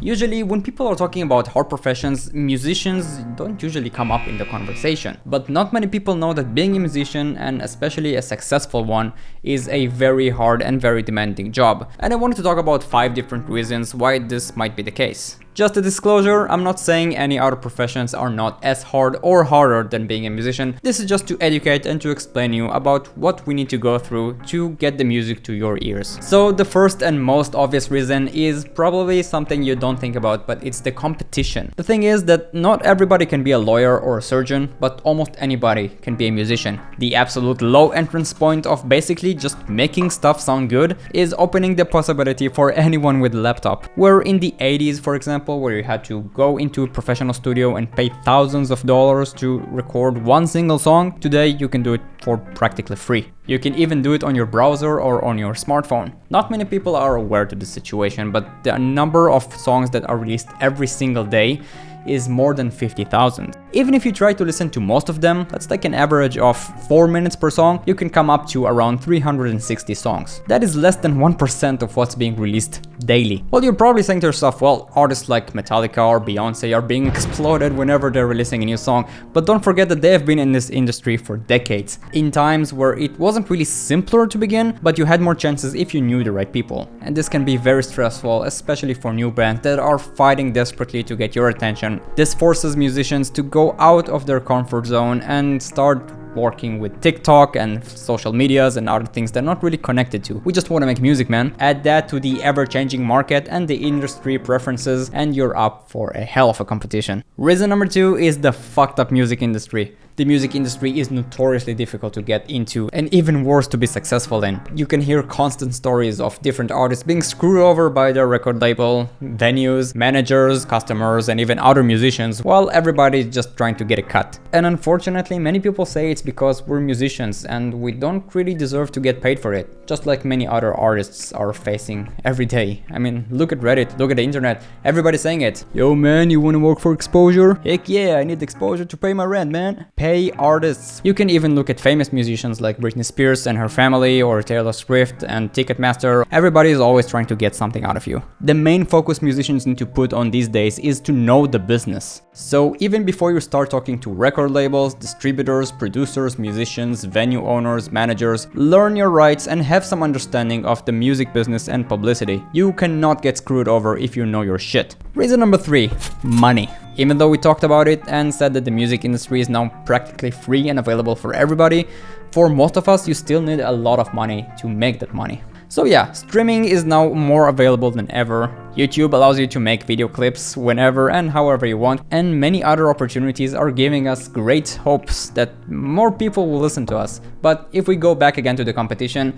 Usually when people are talking about hard professions, musicians don't usually come up in the conversation. But not many people know that being a musician, and especially a successful one, is a very hard and very demanding job. And I wanted to talk about 5 different reasons why this might be the case. Just a disclosure, I'm not saying any other professions are not as hard or harder than being a musician. This is just to educate and to explain you about what we need to go through to get the music to your ears. So the first and most obvious reason is probably something you don't think about, but it's the competition. The thing is that not everybody can be a lawyer or a surgeon, but almost anybody can be a musician. The absolute low entrance point of basically just making stuff sound good is opening the possibility for anyone with a laptop. Where in the 80s, for example, where you had to go into a professional studio and pay thousands of dollars to record one single song, today you can do it for practically free. You can even do it on your browser or on your smartphone. Not many people are aware to this situation, but the number of songs that are released every single day is more than 50,000. Even if you try to listen to most of them, let's take an average of 4 minutes per song, you can come up to around 360 songs. That is less than 1% of what's being released daily. Well, you're probably saying to yourself, well, artists like Metallica or Beyonce are being exploited whenever they're releasing a new song, but don't forget that they have been in this industry for decades, in times where it wasn't really simpler to begin, but you had more chances if you knew the right people. And this can be very stressful, especially for new bands that are fighting desperately to get your attention. This forces musicians to go out of their comfort zone and start working with TikTok and social medias and other things they're not really connected to. We just want to make music, man. Add that to the ever-changing market and the industry preferences, and you're up for a hell of a competition. Reason number 2 is the fucked up music industry. The music industry is notoriously difficult to get into and even worse to be successful in. You can hear constant stories of different artists being screwed over by their record label, venues, managers, customers, and even other musicians, while everybody is just trying to get a cut. And unfortunately, many people say it's because we're musicians and we don't really deserve to get paid for it, just like many other artists are facing every day. I mean, look at Reddit, look at the internet, everybody's saying it. Yo man, you wanna work for exposure? Heck yeah, I need exposure to pay my rent, man. Pay artists. You can even look at famous musicians like Britney Spears and her family, or Taylor Swift and Ticketmaster. Everybody is always trying to get something out of you. The main focus musicians need to put on these days is to know the business. So even before you start talking to record labels, distributors, producers, musicians, venue owners, managers, learn your rights and have some understanding of the music business and publicity. You cannot get screwed over if you know your shit. Reason number 3, money. Even though we talked about it and said that the music industry is now practically free and available for everybody, for most of us you still need a lot of money to make that money. So yeah, streaming is now more available than ever. YouTube allows you to make video clips whenever and however you want, and many other opportunities are giving us great hopes that more people will listen to us. But if we go back again to the competition,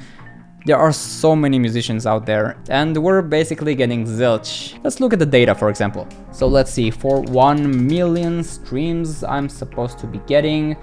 there are so many musicians out there and we're basically getting zilch. Let's look at the data, for example. So let's see, for 1 million streams I'm supposed to be getting,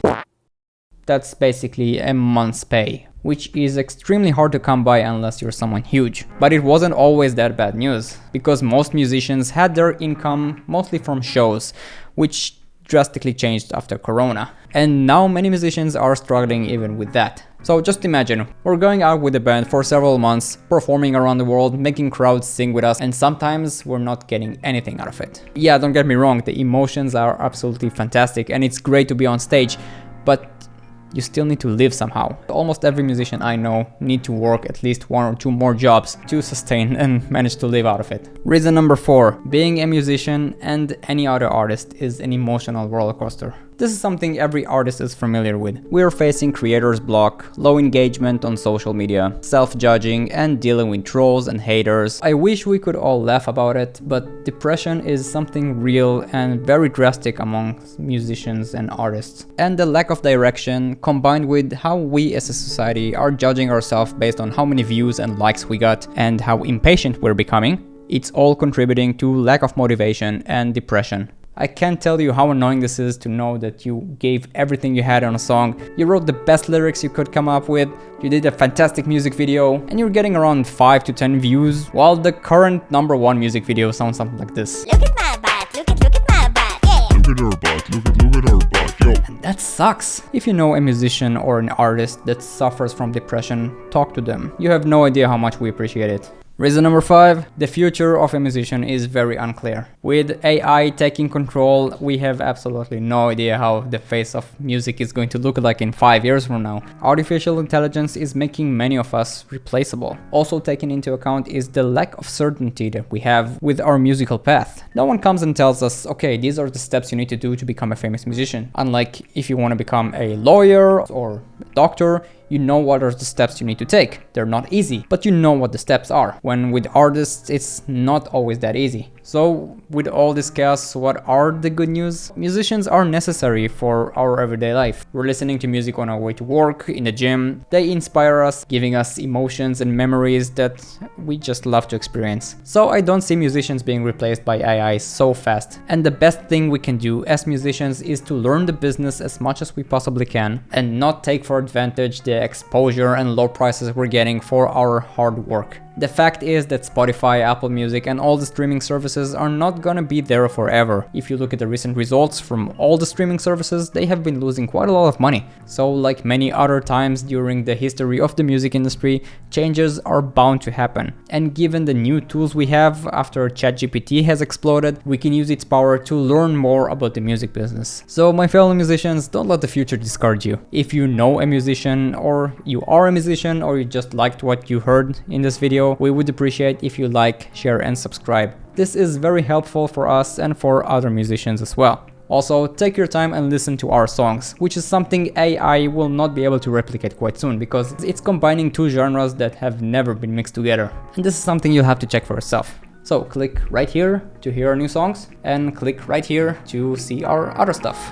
that's basically a month's pay, which is extremely hard to come by unless you're someone huge. But it wasn't always that bad news, because most musicians had their income mostly from shows, which drastically changed after Corona. And now many musicians are struggling even with that. So just imagine, we're going out with a band for several months, performing around the world, making crowds sing with us, and sometimes we're not getting anything out of it. Yeah, don't get me wrong, the emotions are absolutely fantastic and it's great to be on stage, but you still need to live somehow. Almost every musician I know need to work at least 1 or 2 more jobs to sustain and manage to live out of it. Reason number 4, being a musician and any other artist is an emotional roller coaster. This is something every artist is familiar with. We're facing creator's block, low engagement on social media, self-judging, and dealing with trolls and haters. I wish we could all laugh about it, but depression is something real and very drastic among musicians and artists. And the lack of direction, combined with how we as a society are judging ourselves based on how many views and likes we got and how impatient we're becoming, it's all contributing to lack of motivation and depression. I can't tell you how annoying this is to know that you gave everything you had on a song, you wrote the best lyrics you could come up with, you did a fantastic music video, and you're getting around 5 to 10 views, while the current #1 music video sounds something like this. Look at my butt, look at my butt, yeah. Look at her butt, look at her butt, yo. And that sucks. If you know a musician or an artist that suffers from depression, talk to them. You have no idea how much we appreciate it. Reason number 5, the future of a musician is very unclear. With AI taking control, we have absolutely no idea how the face of music is going to look like in 5 years from now. Artificial intelligence is making many of us replaceable. Also taken into account is the lack of certainty that we have with our musical path. No one comes and tells us, okay, these are the steps you need to do to become a famous musician. Unlike if you want to become a lawyer or a doctor, you know what are the steps you need to take. They're not easy, but you know what the steps are. When with artists, it's not always that easy. So with all this chaos, what are the good news? Musicians are necessary for our everyday life. We're listening to music on our way to work, in the gym. They inspire us, giving us emotions and memories that we just love to experience. So I don't see musicians being replaced by AI so fast. And the best thing we can do as musicians is to learn the business as much as we possibly can and not take for advantage the exposure and low prices we're getting for our hard work. The fact is that Spotify, Apple Music and all the streaming services are not gonna be there forever. If you look at the recent results from all the streaming services, they have been losing quite a lot of money. So like many other times during the history of the music industry, changes are bound to happen. And given the new tools we have after ChatGPT has exploded, we can use its power to learn more about the music business. So my fellow musicians, don't let the future discard you. If you know a musician, or you are a musician, or you just liked what you heard in this video, we would appreciate if you like, share and subscribe. This is very helpful for us and for other musicians as well. Also, take your time and listen to our songs, which is something AI will not be able to replicate quite soon because it's combining two genres that have never been mixed together. And this is something you'll have to check for yourself. So click right here to hear our new songs and click right here to see our other stuff.